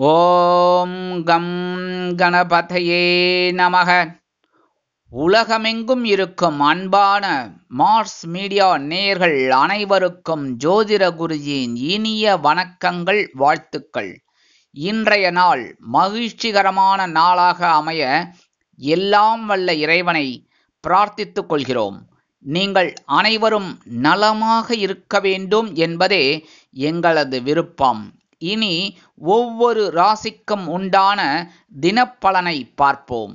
ஓம் come கணபதையே நமக. உலகமெங்கும் இருக்கும் அன்பான மார்ஸ் மீடியா நேயர்கள் அனைவருக்கும் ஜோதிட குருஜியின் இனிய வணக்கங்கள், வாழ்த்துக்கள். இன்றைய நாள் மகிழ்ச்சிகரமான நாளாக அமைய எல்லாம் வல்ல இறைவனை பிரார்த்தித்துக் கொள்கிறோம். நீங்கள் அனைவரும் நலமாக இருக்க வேண்டும் என்பதே எங்களது விருப்பம். இனி ஒவ்வொரு ராசிக்கும் உண்டான தினப்பலனை பார்ப்போம்.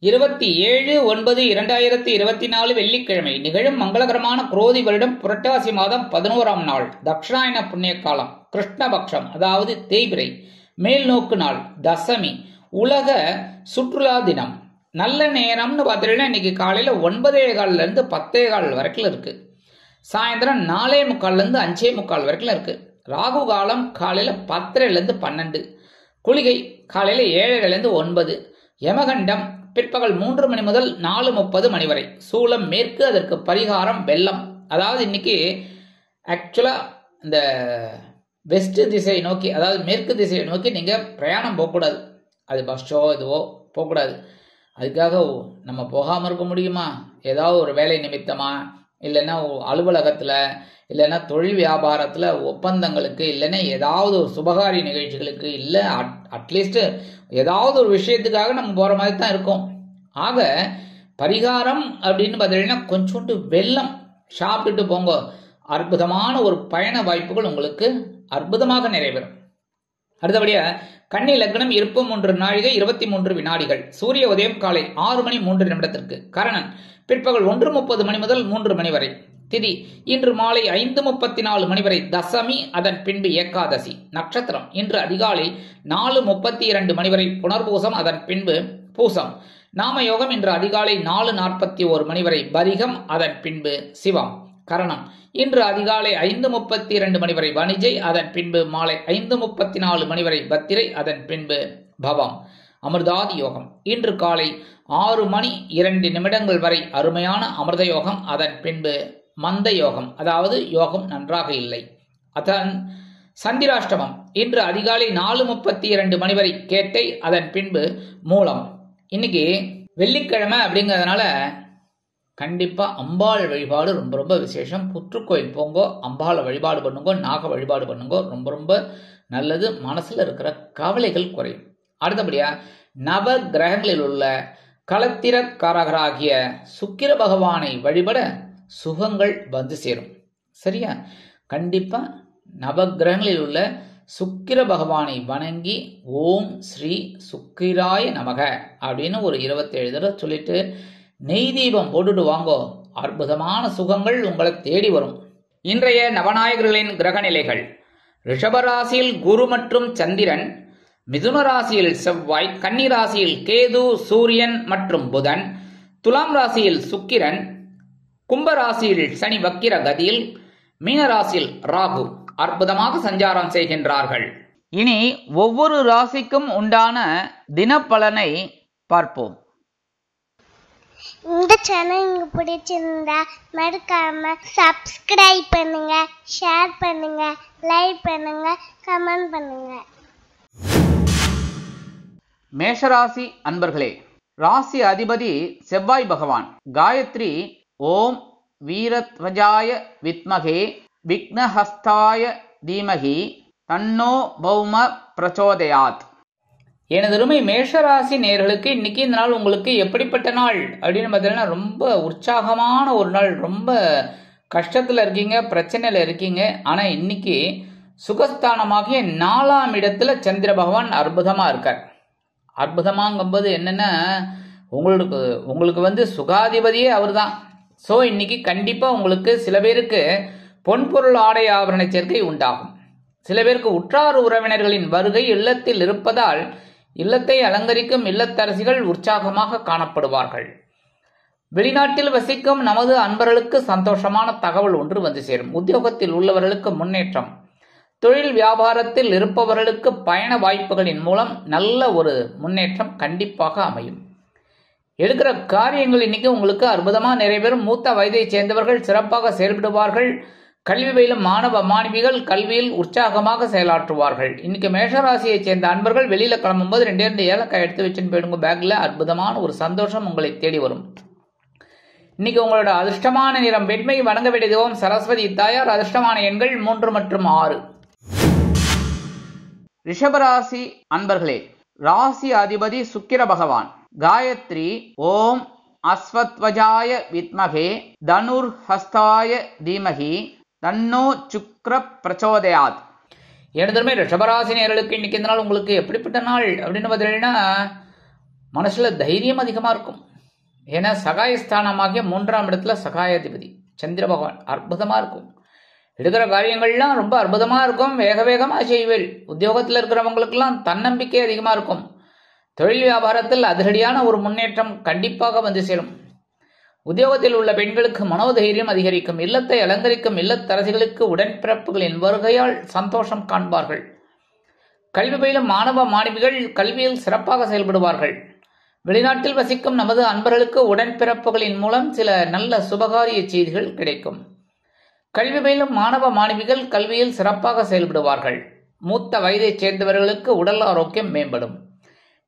27/9/2024 வெள்ளிக்கிழமை நிகழும் மங்களகரமான குரோதி வருடம் புரட்டாசி மாதம் 11ஆம் நாள், தக்ஷாயன புண்ணிய காலம், கிருஷ்ணபக்ஷம், அதாவது தேய்பிரை, மேல்நோக்கு நாள், தசமி, உலக சுற்றுலா தினம். நல்ல நேரம்னு பார்த்தீங்கன்னா இன்னைக்கு காலையில 9:15 இருந்து 10:15 வரைக்கும் இருக்கு. சாயந்தரம் 4:45 இருந்து 5:45 வரைக்கும் இருக்கு. ராகு காலம் காலையில 10:30 இருந்து 12, குளிகை காலையில 7:30 இருந்து 9, யமகண்டம் பிற்பகல் 3 மணி முதல் 4:30 மணி வரை, சூலம் மேற்கு, அதற்கு பரிகாரம் வெள்ளம். அதாவது இன்னைக்கு ஆக்சுவலா இந்த வெஸ்ட் திசையை நோக்கி, அதாவது மேற்கு திசையை நோக்கி நீங்க பிரயாணம் போகக்கூடாது. அது பஸ்ஸோ இதுவோ போகக்கூடாது. அதுக்காக நம்ம போகாமல் இருக்க முடியுமா? ஏதாவது ஒரு வேலை நிமித்தமா, இல்லைன்னா அலுவலகத்துல, இல்லைன்னா தொழில் வியாபாரத்துல ஒப்பந்தங்களுக்கு, இல்லைன்னா ஏதாவது ஒரு சுபகாரிய நிகழ்ச்சிகளுக்கு, இல்லை அட்லீஸ்ட் ஏதாவது ஒரு விஷயத்துக்காக நம்ம போற மாதிரி தான் இருக்கும். ஆக பரிகாரம் அப்படின்னு பார்த்தீங்கன்னா கொஞ்சோண்டு வெல்லம் சாப்பிட்டுட்டு போங்க. அற்புதமான ஒரு பயண வாய்ப்புகள் உங்களுக்கு அற்புதமாக நிறைவேறும். அடுத்தபடியா கன்னி லக்னம், இருப்பு 3 நாழிகை 23 வினாடிகள், சூரிய உதயம் காலை 6 மணி 3 நிமிடத்திற்கு, கரணன் பிற்பகல் 1:30 மணி முதல் 3 மணி வரை, திதி இன்று மாலை 5:34 மணி வரை, தசமி, அதன் பின்பு ஏகாதசி, நட்சத்திரம் இன்று அதிகாலை 4:32 மணி வரை புனர்பூசம், அதன் பின்பு பூசம், நாமயோகம் இன்று அதிகாலை 4:41 மணி வரை பரிகம், அதன் பின்பு சிவம், கரணம் இன்று அதிகாலை 5:32 மணி வரை வணிஜை, அதன் பின்பு மாலை 5:34 மணி வரை பத்திரை, அதன் பின்பு பவம், அமிர்தாதி யோகம் இன்று காலை 6 மணி 2 நிமிடங்கள் வரை அருமையான அமிர்த யோகம், அதன் பின்பு மந்த யோகம், அதாவது யோகம் நன்றாக இல்லை. அதன் சந்திராஷ்டமம் இன்று அதிகாலை 4:32 மணி வரை கேட்டை, அதன் பின்பு மூலம். இன்னைக்கு வெள்ளிக்கிழமை அப்படிங்கிறதுனால கண்டிப்பா அம்பாள் வழிபாடு ரொம்ப ரொம்ப விசேஷம். புற்றுக்கோயில் போங்கோ, அம்பாளை வழிபாடு பண்ணுங்கோ, நாக வழிபாடு பண்ணுங்கோ, ரொம்ப ரொம்ப நல்லது. மனசுல இருக்கிற கவலைகள் குறையும். அடுத்தபடியா நவ கிரகங்களில் உள்ள களத்திரக்காரகராகிய சுக்கிர பகவானை வழிபட சுகங்கள் வந்து சேரும். சரியா? கண்டிப்பா நவகிரகங்களில் உள்ள சுக்கிர பகவானை வணங்கி ஓம் ஸ்ரீ சுக்கிராய நமக அப்படின்னு ஒரு 27 தடவை சொல்லிட்டு நெய் தீபம் போட்டுட்டு வாங்கோ. அற்புதமான சுகங்கள் உங்களை தேடி வரும். இன்றைய நவநாயகர்களின் கிரக நிலைகள்: ரிஷபராசியில் குரு மற்றும் சந்திரன், மிதுன ராசியில் செவ்வாய், கன்னி ராசியில் கேது, சூரியன் மற்றும் புதன், துலாம் ராசியில் சுக்கிரன், கும்ப ராசியில் சனி வக்கிர கதியில், மீன ராசியில் ராகு அற்புதமாக சஞ்சாரம் செய்கின்றார்கள். இனி ஒவ்வொரு ராசிக்கும் உண்டான தினப்பலனை பார்ப்போம். இந்த சேனல் உங்களுக்கு பிடிச்சிருந்தா மறக்காம சப்ஸ்கிரைப் பண்ணுங்க, ஷேர் பண்ணுங்க, லைக் பண்ணுங்க, கமெண்ட் பண்ணுங்க. மேஷராசி அன்பர்களே, ராசி அதிபதி செவ்வாய் பகவான். காயத்ரி ஓம் வீரத்வஜாய வித்மகே விக்னஹஸ்தாய தீமகி தன்னோ பௌம பிரச்சோதயாத். எனதருமை மேஷராசி நேயர்களுக்கு இன்னைக்கு இந்த நாள் உங்களுக்கு எப்படிப்பட்ட நாள் அப்படின்னு பார்த்தீங்கன்னா ரொம்ப உற்சாகமான ஒரு நாள். ரொம்ப கஷ்டத்துல இருக்கீங்க, பிரச்சனையில இருக்கீங்க. ஆனா இன்னைக்கு சுகஸ்தானமாகிய 4ஆம் இடத்துல சந்திர பகவான் அற்புதமா இருக்கார். அற்புதமாங்கும்போது என்னன்னா உங்களுக்கு வந்து சுகாதிபதியே அவர் தான். ஸோ இன்னைக்கு கண்டிப்பா உங்களுக்கு சில பேருக்கு பொன்பொருள் ஆடை ஆபரண சேர்க்கை உண்டாகும். சில பேருக்கு உற்றார் உறவினர்களின் வருகை இல்லத்தில் இருப்பதால் இல்லத்தை அலங்கரிக்கும் இல்லத்தரசிகள் உற்சாகமாக காணப்படுவார்கள். வெளிநாட்டில் வசிக்கும் நமது அன்பர்களுக்கு சந்தோஷமான தகவல் ஒன்று வந்து சேரும். உத்தியோகத்தில் உள்ளவர்களுக்கு முன்னேற்றம். தொழில் வியாபாரத்தில் இருப்பவர்களுக்கு பயண வாய்ப்புகளின் மூலம் நல்ல ஒரு முன்னேற்றம் கண்டிப்பாக அமையும். எடுக்கிற காரியங்கள் இன்னைக்கு உங்களுக்கு அற்புதமாக நிறைவேறும். மூத்த வயதை சேர்ந்தவர்கள் சிறப்பாக செயல்படுவார்கள். கல்வி பயிலும் மாணவ மாணவிகள் கல்வியில் உற்சாகமாக செயலாற்றுவார்கள். இன்னைக்கு மேஷராசியை சேர்ந்த அன்பர்கள் வெளியில கிளம்பும்போது 2 ஏலக்காய் எடுத்து வச்சுன்னு போயிடுங்க. பேக்ல அற்புதமான ஒரு சந்தோஷம் உங்களை தேடி வரும். இன்னைக்கு உங்களோட அதிர்ஷ்டமான நிறம் வெண்மை. வணங்க வேண்டிய தெய்வம் சரஸ்வதி தாயார். அதிர்ஷ்டமான எண்கள் 3 மற்றும் 6. ரிஷபராசி அன்பர்களே, ராசி அதிபதி சுக்கிர பகவான். காயத்ரி ஓம் அஸ்வத்வஜாய வித்மகே தனுர் ஹஸ்தாய தீமகி தன்னோ சுக்ர பிரச்சோதயாத். எனதுமே ரிஷபராசி நேயர்களுக்கு இன்னைக்கு இந்த நாள் உங்களுக்கு எப்படிப்பட்ட நாள் அப்படின்னு பார்த்தீங்கன்னா, மனசுல தைரியம் அதிகமா இருக்கும். ஏன்னா சகாயஸ்தானமாகிய 3ஆம் இடத்துல சகாயாதிபதி சந்திர பகவான் அற்புதமா இருக்கும். எடுக்கிற காரியங்கள்லாம் ரொம்ப அற்புதமா இருக்கும். வேக வேகமாக செய்வேல். உத்தியோகத்தில் இருக்கிறவங்களுக்கெல்லாம் தன்னம்பிக்கை அதிகமா இருக்கும். தொழில் வியாபாரத்தில் அதிரடியான ஒரு முன்னேற்றம் கண்டிப்பாக வந்து சேரும். உத்தியோகத்தில் உள்ள பெண்களுக்கு மனோதைரியம் அதிகரிக்கும். இல்லத்தை அலங்கரிக்கும் இல்லத்தரசிகளுக்கு உடன்பிறப்புகளின் வருகையால் சந்தோஷம் காண்பார்கள். கல்வி பயிலும் மாணவ மாணவிகள் கல்வியில் சிறப்பாக செயல்படுவார்கள். வெளிநாட்டில் வசிக்கும் நமது அன்பர்களுக்கு உடன்பிறப்புகளின் மூலம் சில நல்ல சுபகாரிய செய்திகள் கிடைக்கும். கல்வி பயிலும் மாணவ மாணவிகள் கல்வியில் சிறப்பாக செயல்படுவார்கள். மூத்த வயதைச் சேர்ந்தவர்களுக்கு உடல் ஆரோக்கியம் மேம்படும்.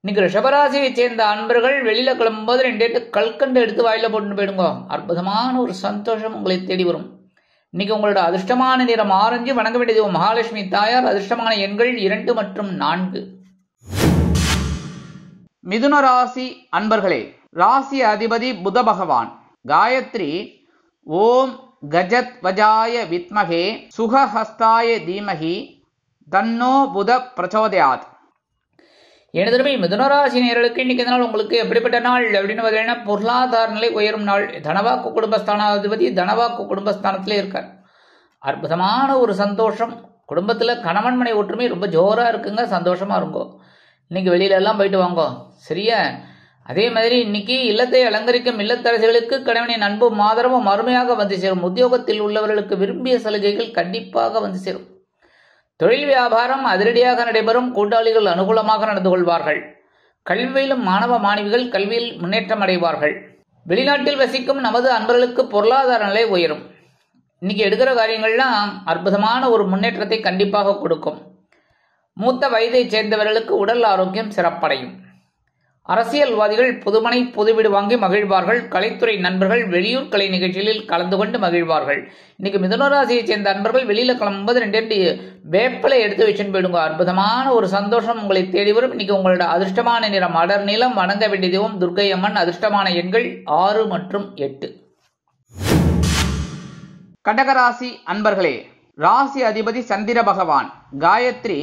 இன்னைக்கு ரிஷபராசியை சேர்ந்த அன்பர்கள் வெளியில கிளம்பும்போது 2 கல்கண்டு எடுத்து வாயில போட்டு போயிடுங்க. அற்புதமான ஒரு சந்தோஷம் உங்களை தேடி வரும். இன்னைக்கு உங்களோட அதிர்ஷ்டமான நிறம் ஆரஞ்சு. வணங்க வேண்டியது மகாலட்சுமி தாயார். அதிர்ஷ்டமான எண்கள் 2 மற்றும் 4. மிதுன ராசி அன்பர்களே, ராசி அதிபதி புத பகவான். காயத்ரி ஓம் கஜத் வஜாய வித்மகே சுகஹஸ்தாய தீமகி தன்னோ புத பிரச்சோதயாத். எனதுமே மிதுனராசி நேயர்களுக்கு இன்னைக்கு நாள் உங்களுக்கு எப்படிப்பட்ட நாள் அப்படின்னு பார்த்தீங்கன்னா, பொருளாதார நிலை உயரும் நாள். தனவாக்கு குடும்பஸ்தானாதிபதி தனவாக்கு குடும்பஸ்தானத்திலே இருக்கார். அற்புதமான ஒரு சந்தோஷம். குடும்பத்துல கணவன் மனை ஒற்றுமை ரொம்ப ஜோரா இருக்குங்க. சந்தோஷமா இருங்கோ. இன்னைக்கு வெளியில எல்லாம் போயிட்டு வாங்கோ. சரியா? அதே மாதிரி இன்னைக்கு இல்லத்தை அலங்கரிக்கும் இல்லத்தரசிகளுக்கு கணவனின் அன்பும் ஆதரவும் அருமையாக வந்து சேரும். உத்தியோகத்தில் உள்ளவர்களுக்கு விரும்பிய சலுகைகள் கண்டிப்பாக வந்து சேரும். தொழில் வியாபாரம் அதிரடியாக நடைபெறும். கூட்டாளிகள் அனுகூலமாக நடந்து கொள்வார்கள். கல்வியிலும் மாணவ மாணவிகள் கல்வியில் முன்னேற்றம் அடைவார்கள். வெளிநாட்டில் வசிக்கும் நமது அன்பர்களுக்கு பொருளாதார நிலை உயரும். இன்னைக்கு எடுக்கிற காரியங்கள்லாம் அற்புதமான ஒரு முன்னேற்றத்தை கண்டிப்பாக கொடுக்கும். மூத்த வயதைச் சேர்ந்தவர்களுக்கு உடல் ஆரோக்கியம் சிறப்படையும். அரசியல்வாதிகள் புதுமனை புதுவீடு வாங்கி மகிழ்வார்கள். கலைத்துறை நண்பர்கள் வெளியூர் கலை நிகழ்ச்சிகளில் கலந்து கொண்டு மகிழ்வார்கள். இன்னைக்கு மிதுனராசியை சேர்ந்த அன்பர்கள் வெளியில கிளம்பும்போது 2 வேப்பலை எடுத்து வச்சுன்னு போயிடுங்க. அற்புதமான ஒரு சந்தோஷம் உங்களை தேடி வரும். இன்னைக்கு உங்களோட அதிர்ஷ்டமான நிறம் அடர் நீளம். வணங்க வேண்டிய தெய்வம் துர்க்கை அம்மன். அதிர்ஷ்டமான எண்கள் 6 மற்றும் 8. கடகராசி அன்பர்களே, ராசி அதிபதி சந்திர பகவான். காயத்ரி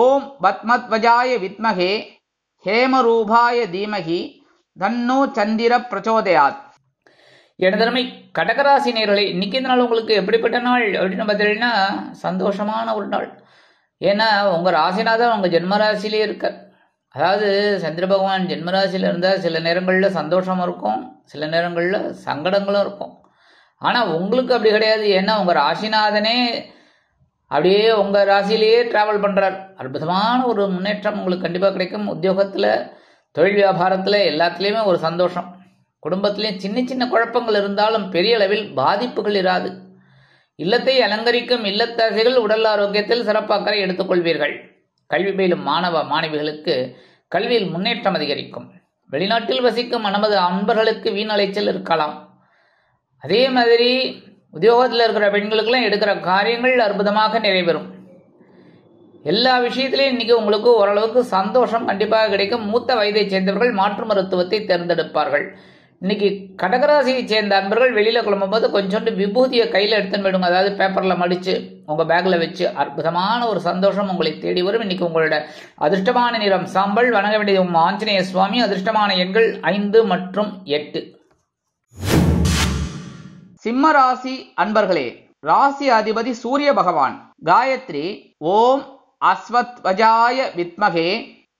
ஓம் பத்மத்வஜாய வித்மகே ஹேமரூபாய தீமகி தன்னோ சந்திர பிரச்சோதயாத். எனதருமை கடகராசி நேயர்களே, இன்னைக்கு இந்த நாள் உங்களுக்கு எப்படிப்பட்ட நாள் அப்படின்னு பார்த்தீங்கன்னா, சந்தோஷமான ஒரு நாள். ஏன்னா உங்க ராசிநாதன் உங்க ஜென்மராசிலே இருக்கார். அதாவது சந்திர பகவான் ஜென்மராசியில இருந்தால் சில நேரங்களில் சந்தோஷம் இருக்கும், சில நேரங்களில் சங்கடங்களும் இருக்கும். ஆனால் உங்களுக்கு அப்படி கிடையாது. ஏன்னா உங்க ராசிநாதனே அப்படியே உங்க ராசியிலேயே டிராவல் பண்றார். அற்புதமான ஒரு முன்னேற்றம் உங்களுக்கு கண்டிப்பாக கிடைக்கும். உத்தியோகத்தில் தொழில் வியாபாரத்தில் எல்லாத்துலேயுமே ஒரு சந்தோஷம். குடும்பத்திலேயும் சின்ன சின்ன குழப்பங்கள் இருந்தாலும் பெரிய அளவில் பாதிப்புகள் இராது. இல்லத்தை அலங்கரிக்கும் இல்லத்தரசிகள் உடல் ஆரோக்கியத்தில் சிறப்பாக எடுத்துக்கொள்வீர்கள். கல்வி பயிலும் மாணவ மாணவிகளுக்கு கல்வியில் முன்னேற்றம் அதிகரிக்கும். வெளிநாட்டில் வசிக்கும் நமது அன்பர்களுக்கு வீண் அலைச்சல் இருக்கலாம். அதே மாதிரி உத்தியோகத்தில் இருக்கிற பெண்களுக்கெல்லாம் எடுக்கிற காரியங்கள் அற்புதமாக நிறைவேறும். எல்லா விஷயத்திலையும் இன்னைக்கு உங்களுக்கு ஓரளவுக்கு சந்தோஷம் கண்டிப்பாக கிடைக்கும். மூத்த வயதை சேர்ந்தவர்கள் மாற்று மருத்துவத்தை தேர்ந்தெடுப்பார்கள். இன்னைக்கு கடகராசியை சேர்ந்த அன்பர்கள் வெளியில கிளம்பும்போது கொஞ்சோண்டு விபூதியை கையில் எடுத்துன்னு போயிடுங்க. அதாவது பேப்பர்ல மடிச்சு உங்க பேக்ல வச்சு அற்புதமான ஒரு சந்தோஷம் உங்களை தேடி வரும். இன்னைக்கு உங்களோட அதிர்ஷ்டமான நிறம் சாம்பல். வணங்க வேண்டியது ஆஞ்சநேய சுவாமி. அதிர்ஷ்டமான எண்கள் 5 மற்றும் 8. சிம்ம ராசி அன்பர்களே, ராசி அதிபதி சூரிய பகவான். காயத்ரி ஓம் அஸ்வத்வஜாய வித்மகே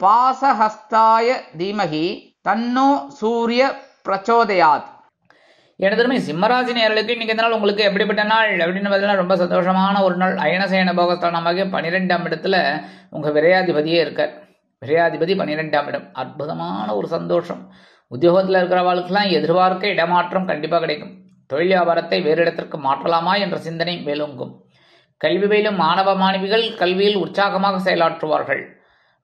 பாசஹஸ்தாய தீமகி தன்னோ சூரிய பிரச்சோதயாத். எனதுமே சிம்மராசி நேயர்களுக்கு இன்னைக்கு இந்த நாள் உங்களுக்கு எப்படிப்பட்ட நாள் அப்படின்னு பார்த்தீங்கன்னா, ரொம்ப சந்தோஷமான ஒரு நாள். அயனசயன போகஸ்தானமாக 12ஆம் இடத்துல உங்க விரையாதிபதியே இருக்கார். விரையாதிபதி 12ஆம் இடம். அற்புதமான ஒரு சந்தோஷம். உத்தியோகத்தில் இருக்கிறவர்களுக்கெல்லாம் எதிர்பார்க்க இடமாற்றம் கண்டிப்பாக கிடைக்கும். தொழில் வியாபாரத்தை வேறு இடத்திற்கு மாற்றலாமா என்ற சிந்தனை மேலோங்கும். கல்வி பயிலும் மாணவ மாணவிகள் கல்வியில் உற்சாகமாக செயலாற்றுவார்கள்.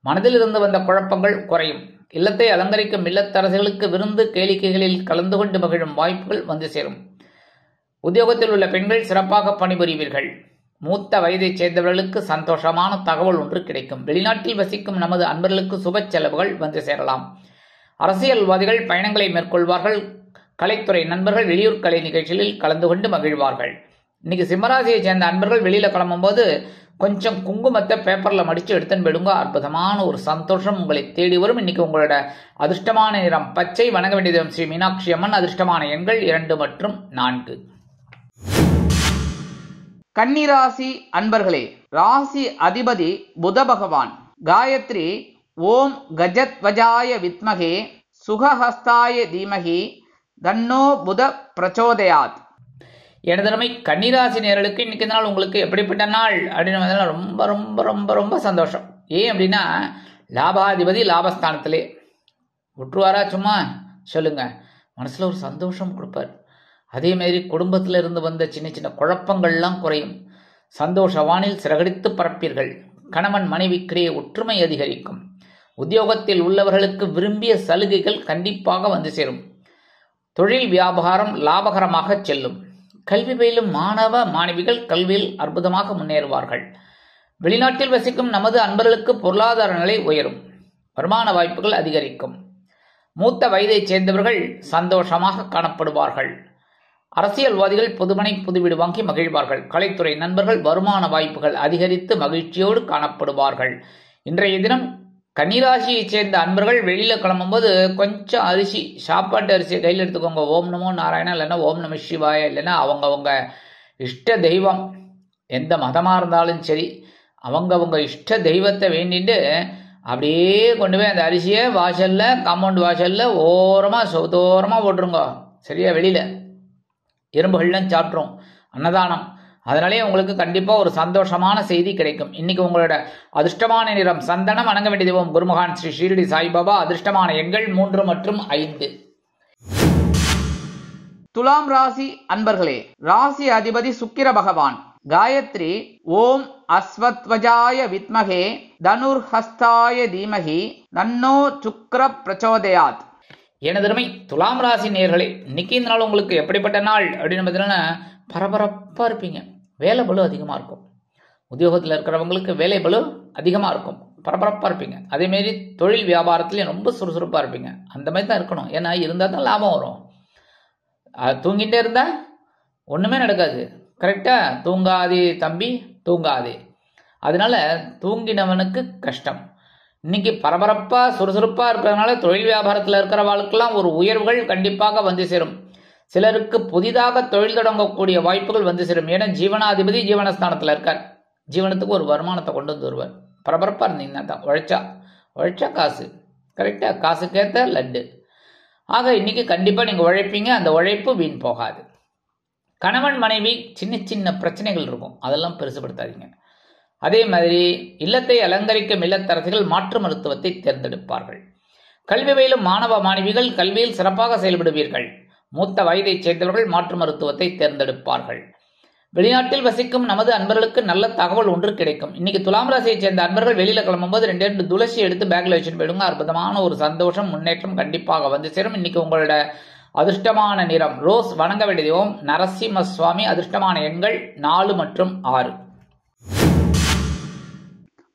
மனதில் இருந்து வந்த குழப்பங்கள் குறையும். இல்லத்தை அலங்கரிக்கும் இல்லத்தரசிகளுக்கு விருந்து கேளிக்கைகளில் கலந்து கொண்டு மகிழும் வாய்ப்புகள் வந்து சேரும். உத்தியோகத்தில் உள்ள பெண்கள் சிறப்பாக பணிபுரிவீர்கள். மூத்த வயதைச் சேர்ந்தவர்களுக்கு சந்தோஷமான தகவல் ஒன்று கிடைக்கும். வெளிநாட்டில் வசிக்கும் நமது அன்பர்களுக்கு சுப செலவுகள் வந்து சேரலாம். அரசியல்வாதிகள் பயணங்களை மேற்கொள்வார்கள். கலைத்துறை நண்பர்கள் வெளியூர் கலை நிகழ்ச்சிகளில் கலந்து கொண்டு மகிழ்வார்கள். இன்னைக்கு சிம்மராசியை சேர்ந்த அன்பர்கள் வெளியில கிளம்பும்போது கொஞ்சம் குங்குமத்தை பேப்பர்ல மடிச்சு எடுத்துன்னு போயிடுங்க. அற்புதமான ஒரு சந்தோஷம் உங்களை தேடி வரும். இன்னைக்கு உங்களோட அதிர்ஷ்டமான நிறம் பச்சை. வணங்க வேண்டிய ஸ்ரீ மீனாட்சி அம்மன். அதிர்ஷ்டமான எண்கள் 2 மற்றும் 4. கன்னிராசி அன்பர்களே, ராசி அதிபதி புத பகவான். காயத்ரி ஓம் கஜத்வஜாய வித்மகே சுகஹஸ்தாய தீமகி தன்னோ புத பிரச்சோதயாத். எனது கன்னிராசி நேயர்களுக்கு இன்னைக்கு நாள் உங்களுக்கு எப்படிப்பட்ட நாள் அப்படின்னு ரொம்ப ரொம்ப ரொம்ப ரொம்ப சந்தோஷம். ஏன் அப்படின்னா லாபாதிபதி லாபஸ்தானத்திலே விட்டுருவாரா? சும்மா சொல்லுங்க, மனசுல ஒரு சந்தோஷம் கொடுப்பார். அதே மாதிரி குடும்பத்தில் இருந்து வந்த சின்ன சின்ன குழப்பங்கள்லாம் குறையும். சந்தோஷ வானில் சிறகடித்து பறப்பீர்கள். கணவன் மனைவிக்கிடையே ஒற்றுமை அதிகரிக்கும். உத்தியோகத்தில் உள்ளவர்களுக்கு விரும்பிய சலுகைகள் கண்டிப்பாக வந்து சேரும். தொழில் வியாபாரம் லாபகரமாக செல்லும். கல்வி பயிலும் மாணவ மாணவிகள் கல்வியில் அற்புதமாக முன்னேறுவார்கள். வெளிநாட்டில் வசிக்கும் நமது அன்பர்களுக்கு பொருளாதார நிலை உயரும். வருமான வாய்ப்புகள் அதிகரிக்கும். மூத்த வயதைச் சேர்ந்தவர்கள் சந்தோஷமாக காணப்படுவார்கள். அரசியல்வாதிகள் பொதுமனை புதுவீடு வாங்கி மகிழ்வார்கள். கலைத்துறை நண்பர்கள் வருமான வாய்ப்புகள் அதிகரித்து மகிழ்ச்சியோடு காணப்படுவார்கள். இன்றைய தினம் கன்னிராசியைச் சேர்ந்த அன்பர்கள் வெளியில கிளம்பும்போது கொஞ்சம் அரிசி, சாப்பாட்டு அரிசியை கையில் எடுத்துக்கோங்க. ஓம் நமோ நாராயணா, இல்லைன்னா ஓம் நம சிவாய, இல்லைன்னா அவங்க இஷ்ட தெய்வம், எந்த மதமாக இருந்தாலும் சரி, அவங்க இஷ்ட தெய்வத்தை வேண்டிட்டு அப்படியே கொண்டு போய் அந்த அரிசியை வாசல்ல, காம்பவுண்ட் வாசல்ல ஓரமா சௌதோரமா போட்டுருங்க. சரியா? வெளியில எறும்புகள்லாம் சாப்பிட்றோம். அன்னதானம். அதனாலே உங்களுக்கு கண்டிப்பா ஒரு சந்தோஷமான செய்தி கிடைக்கும். இன்னைக்கு உங்களோட அதிர்ஷ்டமான நிறம் சந்தனம். வணங்க வேண்டிய தெய்வம் குருமகான் ஸ்ரீ ஷீரடி சாய்பாபா. அதிர்ஷ்டமான எண்கள் 3 மற்றும் 5. துலாம் ராசி அன்பர்களே, ராசி அதிபதி சுக்கிர பகவான். காயத்ரி ஓம் அஸ்வத்வஜாய வித்மகே தனுர்ஹஸ்தாய தீமகி தன்னோ சுக்ர பிரச்சோதயாத். எனதருமை துலாம் ராசி நேயர்களே, இன்னைக்கு இந்த நாள் உங்களுக்கு எப்படிப்பட்ட நாள் அப்படின்னு பார்த்தீங்கன்னா பரபரப்பா இருப்பீங்க. வேலை பளு அதிகமாக இருக்கும். உத்தியோகத்தில் இருக்கிறவங்களுக்கு வேலை பளு அதிகமாக இருக்கும். பரபரப்பாக இருப்பீங்க. அதேமாரி தொழில் வியாபாரத்துலேயும் ரொம்ப சுறுசுறுப்பாக இருப்பீங்க. அந்த மாதிரி தான் இருக்கணும். ஏன்னா இருந்தால் தான் லாபம் வரும். தூங்கிட்டே இருந்தால் ஒன்றுமே நடக்காது. கரெக்டாக? தூங்காதே தம்பி தூங்காதே. அதனால தூங்கினவனுக்கு கஷ்டம். இன்னைக்கு பரபரப்பாக சுறுசுறுப்பாக இருக்கிறதுனால தொழில் வியாபாரத்தில் இருக்கிறவர்களுக்கெல்லாம் ஒரு உயர்வுகள் கண்டிப்பாக வந்து சேரும். சிலருக்கு புதிதாக தொழில் தொடங்கக்கூடிய வாய்ப்புகள் வந்து சேரும். ஏன்னா ஜீவனாதிபதி ஜீவனஸ்தானத்தில் இருக்கார். ஜீவனத்துக்கு ஒரு வருமானத்தை கொண்டு வந்து வருவார். பரபரப்பாக இருந்தீங்கன்னா தான் உழைச்சா காசு. கரெக்டாக? காசுக்கேற்ற லட்டு. ஆக இன்னைக்கு கண்டிப்பாக நீங்கள் உழைப்பீங்க. அந்த உழைப்பு வீண் போகாது. கணவன் மனைவி சின்ன சின்ன பிரச்சனைகள் இருக்கும். அதெல்லாம் பெருசுபடுத்தாதீங்க. அதே மாதிரி இல்லத்தை அலங்கரிக்கும் இல்லத்தரசிகள் மாற்று மருத்துவத்தை தேர்ந்தெடுப்பார்கள். கல்வி பயிலும் மாணவ மாணவிகள் கல்வியில் சிறப்பாக செயல்படுவீர்கள். மூத்த வயதைச் சேர்ந்தவர்கள் மாற்று மருத்துவத்தை தேர்ந்தெடுப்பார்கள். வெளிநாட்டில் வசிக்கும் நமது அன்பர்களுக்கு நல்ல தகவல் ஒன்று கிடைக்கும். இன்னைக்கு துலாம் ராசியைச் சேர்ந்த அன்பர்கள் வெளியில கிளம்பும்போது 2 துளசி எடுத்து பேக்ல வச்சுட்டு போயிடுங்க. அற்புதமான ஒரு சந்தோஷம், முன்னேற்றம் கண்டிப்பாக வந்து சேரும். இன்னைக்கு உங்களோட அதிர்ஷ்டமான நிறம் ரோஸ். வணங்க வேண்டிய தெய்வம் நரசிம்ம சுவாமி. அதிர்ஷ்டமான எண்கள் 4 மற்றும் 6.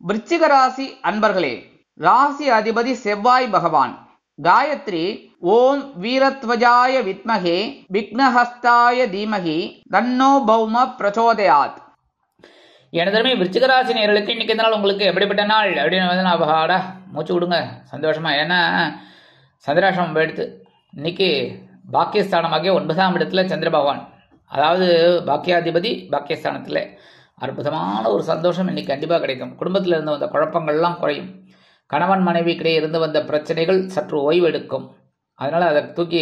விருச்சிக ராசி அன்பர்களே, ராசி அதிபதி செவ்வாய் பகவான். காயத்ரி ஓம் வீரத்வஜாய வித்மகே விக்னஹஸ்தாய தீமகி தன்னோ பௌம பிரச்சோதயாத். எனதருமை விருச்சிக ராசி நேயர்களுக்கு இன்னைக்கு இந்த நாள் உங்களுக்கு எப்படிப்பட்ட நாள் அப்படின்னு மூச்சு விடுங்க சந்தோஷமா. ஏன்னா சந்திராசிரமம் எடுத்து இன்னைக்கு பாக்கியஸ்தானமாகிய 9ஆம் இடத்துல சந்திர பகவான், அதாவது பாக்கியாதிபதி பாக்கியஸ்தானத்தில். அற்புதமான ஒரு சந்தோஷம் இன்னைக்கு கண்டிப்பாக கிடைக்கும். குடும்பத்தில் இருந்து வந்த குழப்பங்கள்லாம் குறையும். கணவன் மனைவி கிடையே இருந்து வந்த பிரச்சனைகள் சற்று ஓய்வு எடுக்கும். அதனால் அதை தூக்கி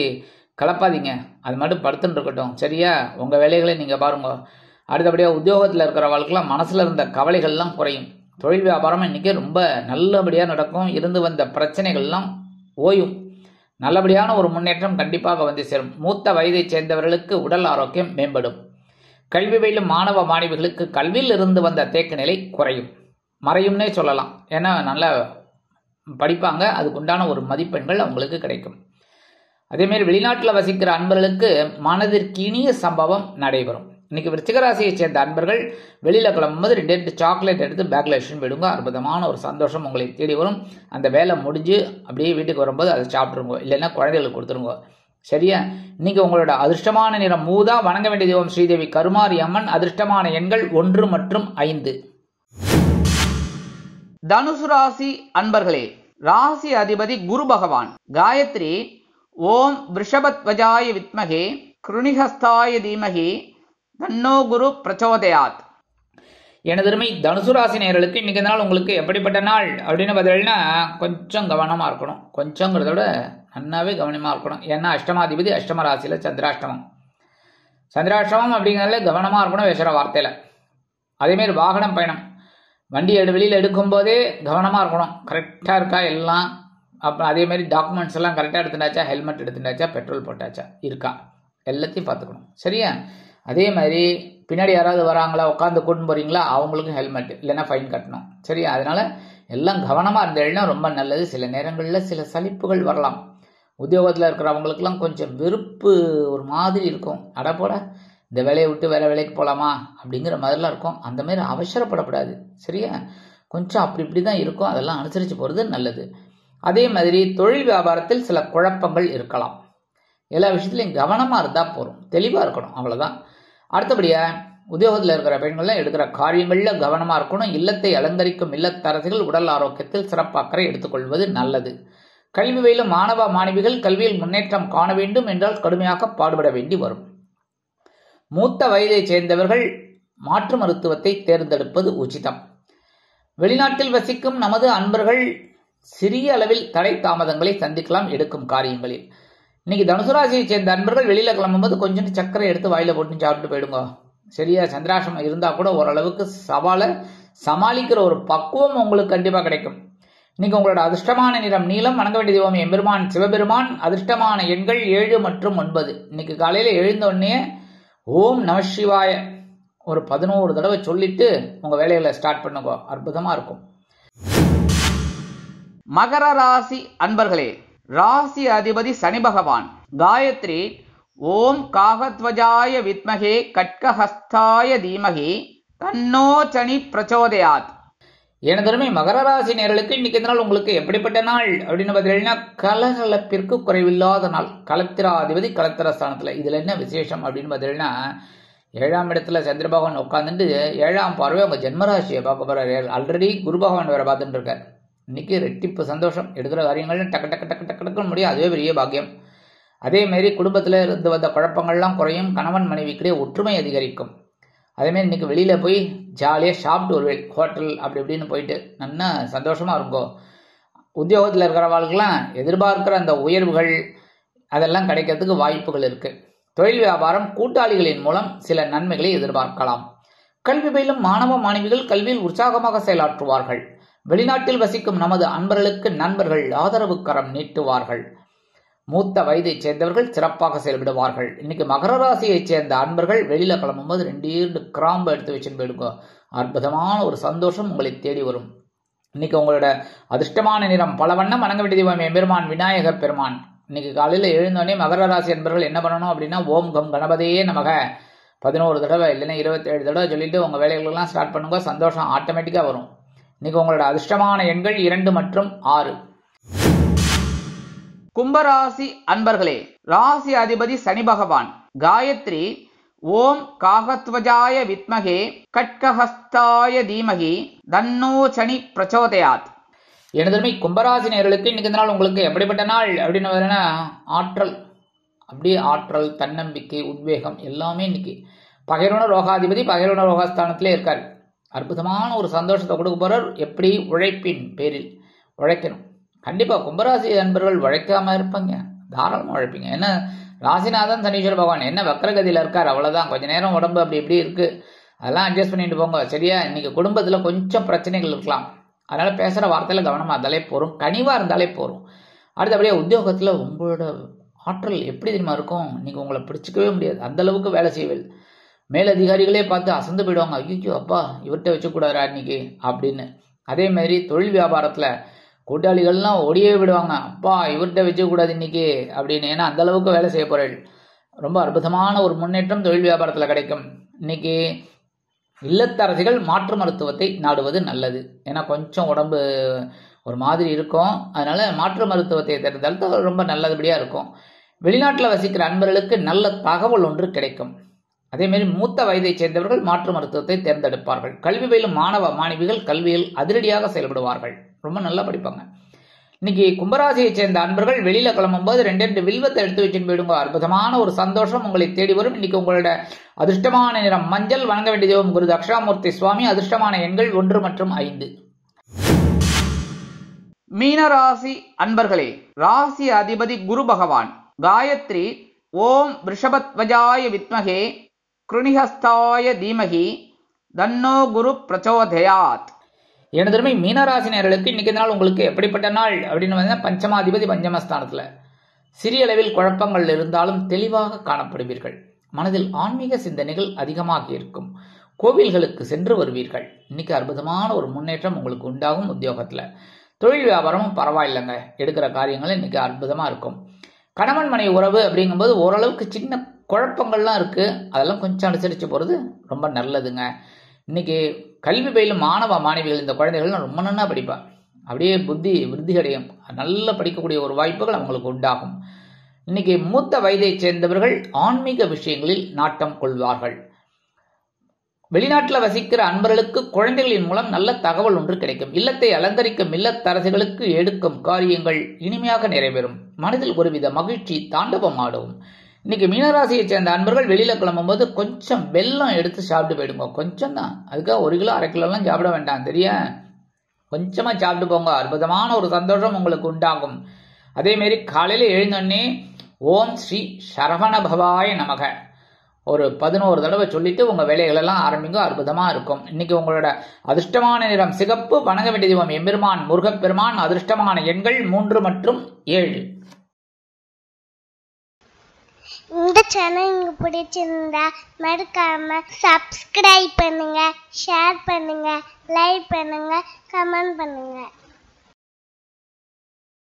கலப்பாதீங்க. அது மட்டும் படுத்துன்னு இருக்கட்டும். சரியா? உங்கள் வேலைகளை நீங்கள் பாருங்க. அடுத்தபடியாக உத்தியோகத்தில் இருக்கிறவர்களுக்கெல்லாம் மனசில் இருந்த கவலைகள்லாம் குறையும். தொழில் வியாபாரம் இன்றைக்கி ரொம்ப நல்லபடியாக நடக்கும். இருந்து வந்த பிரச்சனைகள்லாம் ஓயும். நல்லபடியான ஒரு முன்னேற்றம் கண்டிப்பாக வந்து சேரும். மூத்த வயதை சேர்ந்தவர்களுக்கு உடல் ஆரோக்கியம் மேம்படும். கல்வி பயிலும் மாணவ மாணவிகளுக்கு கல்வியில் இருந்து வந்த தேக்க நிலை குறையும், மறையும்னே சொல்லலாம். ஏன்னா நல்லா படிப்பாங்க, அதுக்குண்டான ஒரு மதிப்பெண்கள் அவங்களுக்கு கிடைக்கும். அதேமாரி வெளிநாட்டில் வசிக்கிற அன்பர்களுக்கு மனதிற்கு இனிய சம்பவம் நடைபெறும். இன்னைக்கு விருச்சிக ராசியை சேர்ந்த அன்பர்கள் வெளியில் கிளம்பும்போது 2 சாக்லேட் எடுத்து பேக்கில் வச்சுன்னு போயிடுங்க. அற்புதமான ஒரு சந்தோஷம் உங்களை தேடி வரும். அந்த வேலை முடிஞ்சு அப்படியே வீட்டுக்கு வரும்போது அதை சாப்பிட்ருங்க, இல்லைன்னா குழந்தைகளுக்கு கொடுத்துருங்க. சரியா? இன்னைக்கு உங்களோட அதிர்ஷ்டமான நிறம் ஊதா. வணங்க வேண்டிய தெய்வம் ஸ்ரீதேவி கருமாரி அம்மன். அதிர்ஷ்டமான எண்கள் 1 மற்றும் 5. தனுசு ராசி அன்பர்களே, ராசி அதிபதி குரு பகவான். காயத்ரி ஓம் விருஷபத்வஜாய வித்மகே கிருணிஹஸ்தாய தீமகி தன்னோ குரு பிரச்சோதயாத். எனதருமை தனுசு ராசி நேயர்களுக்கு இன்னைக்கு நாள் உங்களுக்கு எப்படிப்பட்ட நாள் அப்படின்னு பார்த்தீங்கன்னா கொஞ்சம் கவனமாக இருக்கணும். கொஞ்சங்கிறத விட நன்னாவே கவனமாக இருக்கணும். ஏன்னா அஷ்டமாதிபதி அஷ்டம ராசியில் சந்திராஷ்டமம். சந்திராஷ்டமம் அப்படிங்கிறதுல கவனமாக இருக்கணும் பேசுகிற வார்த்தையில். அதேமாரி வாகனம் பயணம், வண்டி வெளியில் எடுக்கும்போதே கவனமாக இருக்கணும். கரெக்டாக இருக்கா எல்லாம். அப்புறம் அதேமாரி டாக்குமெண்ட்ஸ் எல்லாம் கரெக்டாக எடுத்துட்டாச்சா, ஹெல்மெட் எடுத்துட்டாச்சா, பெட்ரோல் போட்டாச்சா, இருக்கா, எல்லாத்தையும் பார்த்துக்கணும். சரியா? அதே மாதிரி பின்னாடி யாராவது வராங்களா, உட்காந்து கூட்டு போகிறீங்களா, அவங்களுக்கும் ஹெல்மெட் இல்லைன்னா ஃபைன் கட்டணும். சரியா? அதனால் எல்லாம் கவனமாக இருந்தேன்னா ரொம்ப நல்லது. சில நேரங்களில் சில சலிப்புகள் வரலாம். உத்தியோகத்தில் இருக்கிறவங்களுக்கெல்லாம் கொஞ்சம் வெறுப்பு ஒரு மாதிரி இருக்கும். அடப்போட இந்த வேலையை விட்டு வேறு வேலைக்கு போகலாமா அப்படிங்கிற மாதிரிலாம் இருக்கும். அந்த மாதிரி அவசரப்படக்கூடாது. சரியா? கொஞ்சம் அப்படி இப்படி தான் இருக்கும். அதெல்லாம் அனுசரித்து போகிறது நல்லது. அதே மாதிரி தொழில் வியாபாரத்தில் சில குழப்பங்கள் இருக்கலாம். எல்லா விஷயத்துலையும் கவனமாக இருந்தால் போதும், தெளிவாக இருக்கணும், அவ்வளோதான். அடுத்தபடியாக உத்தியோகத்தில் இருக்கிற பெண்கள்லாம் எடுக்கிற காரியங்களில் கவனமாக இருக்கணும். இல்லத்தை அலங்கரிக்கும் இல்லத்தரசிகள் உடல் ஆரோக்கியத்தில் சிறப்பு அக்கறை எடுத்துக்கொள்வது நல்லது. கல்வி பயிலும் மாணவ மாணவிகள் கல்வியில் முன்னேற்றம் காண வேண்டும் என்றால் கடுமையாக பாடுபட வேண்டி வரும். மூத்த வயதை சேர்ந்தவர்கள் மாற்று மருத்துவத்தை தேர்ந்தெடுப்பது உச்சிதம். வெளிநாட்டில் வசிக்கும் நமது அன்பர்கள் சிறிய அளவில் தடை தாமதங்களை சந்திக்கலாம் எடுக்கும் காரியங்களில். இன்னைக்கு தனுசு ராசியை சேர்ந்த அன்பர்கள் வெளியில கிளம்பும்போது கொஞ்சம் சர்க்கரை எடுத்து வாயில போட்டு சாப்பிட்டு போயிடுங்க. சரியா? சந்திராசிரமம் இருந்தா கூட ஓரளவுக்கு சவாலை சமாளிக்கிற ஒரு பக்குவம் உங்களுக்கு கண்டிப்பா கிடைக்கும். இன்னைக்கு உங்களோட அதிர்ஷ்டமான நிறம் நீலம். வணங்க வேண்டிய தெய்வம் எம்பெருமான் சிவபெருமான். அதிர்ஷ்டமான எண்கள் 7 மற்றும் 9. இன்னைக்கு காலையில எழுந்த உடனே ஓம் நம சிவாய ஒரு 11 தடவை சொல்லிட்டு உங்க வேலைகளை ஸ்டார்ட் பண்ணுங்க. அற்புதமா இருக்கும். மகர ராசி அன்பர்களே, ராசி அதிபதி சனி பகவான். காயத்ரி ஓம் காகத்வஜாய வித்மகே கட்கஹஸ்தாய தீமகி தன்னோ சனி பிரச்சோதயாத். எனதருமை மகர ராசி நேயர்களுக்கு இன்னைக்கு நாள் உங்களுக்கு எப்படிப்பட்ட நாள் அப்படின்னு பார்த்தீங்கன்னா கலகலப்பிற்கு குறைவில்லாத நாள். கலத்திராதிபதி கலத்திர ஸ்தானத்தில். இதில் என்ன விசேஷம் அப்படின்னு பார்த்தீங்கன்னா 7ஆம் இடத்துல சந்திர பகவான் உட்காந்துட்டு 7ஆம் பார்வை உங்கள் ஜென்மராசியை பார்க்க போகிறார். ஆல்ரெடி குரு பகவான் வேற பார்த்துட்டு இருக்கார். இன்னைக்கு ரெட்டிப்பு சந்தோஷம். எடுக்கிற காரியங்கள்லாம் டக்கு டக்கு டக்கு டக்கு டக்குன்னு முடியும். அதுவே பெரிய பாக்கியம். அதேமாரி குடும்பத்தில் இருந்து வந்த குழப்பங்கள்லாம் குறையும். கணவன் மனைவிக்கிடையே ஒற்றுமை அதிகரிக்கும். அதேமாரி இன்னைக்கு வெளியில் போய் ஜாலியாக சாப்பிட்டு வருவேன். ஹோட்டல் அப்படி இப்படின்னு போயிட்டு நல்லா சந்தோஷமாக இருக்கும். உத்தியோகத்தில் இருக்கிறவர்களுக்கெல்லாம் எதிர்பார்க்கிற அந்த உயர்வுகள் அதெல்லாம் கிடைக்கிறதுக்கு வாய்ப்புகள் இருக்குது. தொழில் வியாபாரம் கூட்டாளிகளின் மூலம் சில நன்மைகளை எதிர்பார்க்கலாம். கல்வி பயிலும் மாணவ மாணவிகள் கல்வியில் உற்சாகமாக செயலாற்றுவார்கள். வெளிநாட்டில் வசிக்கும் நமது அன்பர்களுக்கு நண்பர்கள் ஆதரவு கரம் நீட்டுவார்கள். மூத்த வயதை சேர்ந்தவர்கள் சிறப்பாக செயல்படுவார்கள். இன்னைக்கு மகர ராசியை சேர்ந்த அன்பர்கள் வெளியில கிளம்பும்போது 2 கிராம்பு எடுத்து வச்சுன்னு போயிடுங்க. அற்புதமான ஒரு சந்தோஷம் உங்களை தேடி வரும். இன்னைக்கு உங்களோட அதிர்ஷ்டமான நிறம் பல வண்ணம். வணங்க வேண்டிய தெய்வம் எம்பெருமான் விநாயக பெருமான். இன்னைக்கு காலையில் எழுந்தோடனே மகர ராசி அன்பர்கள் என்ன பண்ணணும் அப்படின்னா ஓம் கம் கணபதியே நமக 11 தடவை இல்லைன்னா 27 தடவை சொல்லிட்டு உங்க வேலைகளெல்லாம் ஸ்டார்ட் பண்ணுங்க. சந்தோஷம் ஆட்டோமேட்டிக்கா வரும். இன்னைக்கு உங்களோட அதிர்ஷ்டமான எண்கள் 2 மற்றும் 6. கும்பராசி அன்பர்களே, ராசி அதிபதி சனி பகவான். காயத்ரி ஓம் காகத்வஜாய வித்மகே கட்கஹஸ்தாய தீமகி தன்னோ சனி பிரச்சோதயாத். எனதருமை கும்பராசி நேயர்களுக்கு இன்னைக்கு நாள் உங்களுக்கு எப்படிப்பட்ட நாள் அப்படின்னு வரேன்னா ஆற்றல், அப்படியே ஆற்றல், தன்னம்பிக்கை, உத்வேகம் எல்லாமே இன்னைக்கு. பகைரோன ரோகாதிபதி பகைரோன ரோகஸ்தானத்திலே இருக்கார். அற்புதமான ஒரு சந்தோஷத்தை கொடுக்க போறார். எப்படி? உழைப்பின் பேரில் உழைக்கணும். கண்டிப்பாக கும்பராசி அன்பர்கள் உழைக்காம இருப்பாங்க, தாராளமாக உழைப்பீங்க. ஏன்னா ராசிநாதன் சனீஸ்வர பகவான் என்ன வக்கரகதியில் இருக்கார், அவ்வளோதான். கொஞ்சம் நேரம் உடம்பு அப்படி இப்படி இருக்கு, அதெல்லாம் அட்ஜஸ்ட் பண்ணிட்டு போங்க. சரியா? இன்னைக்கு குடும்பத்தில் கொஞ்சம் பிரச்சனைகள் இருக்கலாம். அதனால பேசுகிற வார்த்தையில் கவனமாக இருந்தாலே போகும், கனிவாக இருந்தாலே போகும். அடுத்தபடியாக உத்தியோகத்தில் உங்களோட ஆற்றல் எப்படி தெரியுமா இருக்கும், நீங்கள் உங்களை பிடிச்சிக்கவே முடியாது, அந்த அளவுக்கு வேலை செய்வீர்கள். மேலதிகாரிகளே பார்த்து அசந்து போயிடுவாங்க, ஐயோ அப்பா இவர்கிட்ட வச்சுக்கூடாதா இன்னைக்கு அப்படின்னு. அதே மாதிரி தொழில் வியாபாரத்தில் கூட்டாளிகள்லாம் ஓடியே விடுவாங்க, அப்பா இவர்கிட்ட வச்சுக்கூடாது இன்னைக்கு அப்படின்னு. ஏன்னா அந்த அளவுக்கு வேலை செய்ய போகிறீர்கள். ரொம்ப அற்புதமான ஒரு முன்னேற்றம் தொழில் வியாபாரத்தில் கிடைக்கும். இன்னைக்கு இல்லத்தரசிகள் மாற்று மருத்துவத்தை நாடுவது நல்லது. ஏன்னா கொஞ்சம் உடம்பு ஒரு மாதிரி இருக்கும், அதனால மாற்று மருத்துவத்தை தேர்ந்தெடுத்தால் ரொம்ப நல்லபடியாக இருக்கும். வெளிநாட்டில் வசிக்கிற அன்பர்களுக்கு நல்ல தகவல் ஒன்று கிடைக்கும். அதேமாரி மூத்த வயதை சேர்ந்தவர்கள் மாற்று மருத்துவத்தை தேர்ந்தெடுப்பார்கள். கல்வி பயிலும் மாணவ மாணவிகள் கல்வியில் அதிரடியாக செயல்படுவார்கள், ரொம்ப நல்லா படிப்பாங்க. இன்னைக்கு கும்பராசியை சேர்ந்த அன்பர்கள் வெளியில கிளம்பும்போது 2 வில்வத்தை எடுத்து வச்சுன்னு போயிடுங்க, அற்புதமான ஒரு சந்தோஷம் உங்களை தேடி வரும். இன்னைக்கு உங்களோட அதிர்ஷ்டமான நிறம் மஞ்சள். வணங்க வேண்டிய தெய்வம் குரு தட்சிணாமூர்த்தி சுவாமி. அதிர்ஷ்டமான எண்கள் 1 மற்றும் 5. மீனராசி அன்பர்களே, ராசி அதிபதி குரு பகவான். காயத்ரி ஓம் ரிஷபத்வஜாய வித்மகே கிருணிஹஸ்தாய தீமகி தன்னோ குரு பிரச்சோதயாத். எனதருமை மீனராசி நேயர்களுக்கு இன்னைக்கு நாள் உங்களுக்கு எப்படிப்பட்ட நாள் அப்படின்னு பார்த்தீங்கன்னா, பஞ்சமாதிபதி பஞ்சமஸ்தானத்தில் சிறிய அளவில் குழப்பங்கள் இருந்தாலும் தெளிவாக காணப்படுவீர்கள். மனதில் ஆன்மீக சிந்தனைகள் அதிகமாக இருக்கும். கோவில்களுக்கு சென்று வருவீர்கள். இன்னைக்கு அற்புதமான ஒரு முன்னேற்றம் உங்களுக்கு உண்டாகும். உத்தியோகத்தில் தொழில் வியாபாரமும் பரவாயில்லைங்க, எடுக்கிற காரியங்கள் இன்னைக்கு அற்புதமாக இருக்கும். கணவன் மனைவி உறவு அப்படிங்கும்போது ஓரளவுக்கு சின்ன குழப்பங்கள்லாம் இருக்குது, அதெல்லாம் கொஞ்சம் அனுசரித்து போகிறது ரொம்ப நல்லதுங்க. இன்னைக்கு கல்வி பயிலும் மாணவ மாணவிகள் இந்த குழந்தைகள்லாம் ரொம்ப நல்லா படிப்பாங்க, அப்படியே புத்தி விருத்தி அடையும், நல்ல படிக்கக்கூடிய ஒரு வாய்ப்புகள் அவங்களுக்கு உண்டாகும். இன்னைக்கு மூத்த வயதை சேர்ந்தவர்கள் ஆன்மீக விஷயங்களில் நாட்டம் கொள்வார்கள். வெளிநாட்டில் வசிக்கிற அன்பர்களுக்கு குழந்தைகளின் மூலம் நல்ல தகவல் ஒன்று கிடைக்கும். இல்லத்தை அலங்கரிக்கும் இல்லத்தரசிகளுக்கு எடுக்கும் காரியங்கள் இனிமையாக நிறைவேறும். மனதில் ஒருவித மகிழ்ச்சி தாண்டவம் ஆடும். இன்னைக்கு மீனராசியை சேர்ந்த அன்பர்கள் வெளியில கிளம்பும்போது கொஞ்சம் வெல்லம் எடுத்து சாப்பிட்டு போயிடுங்க, கொஞ்சம் தான், அதுக்காக 1 கிலோ 1/2 கிலோலாம் சாப்பிட வேண்டாம், தெரியா, கொஞ்சமா சாப்பிட்டு போங்க, அற்புதமான ஒரு சந்தோஷம் உங்களுக்கு உண்டாகும். அதே மாதிரி காலையில் எழுந்தோடனே ஓம் ஸ்ரீ சரவண பவாய நமக ஒரு 11 தடவை சொல்லிட்டு உங்க வேலைகள் எல்லாம் ஆரம்பிங்க, அற்புதமா இருக்கும். இன்னைக்கு உங்களோட அதிர்ஷ்டமான நிறம் சிகப்பு. வணங்க வேண்டிய தெய்வம் எம்பெருமான் முருகப்பெருமான். அதிர்ஷ்டமான எண்கள் 3 மற்றும் 7. இந்த சேனல் உங்களுக்கு பிடிச்சிருந்தா மறக்காம சப்ஸ்கிரைப் பண்ணுங்க, ஷேர் பண்ணுங்க, லைக் பண்ணுங்க, கமெண்ட் பண்ணுங்க.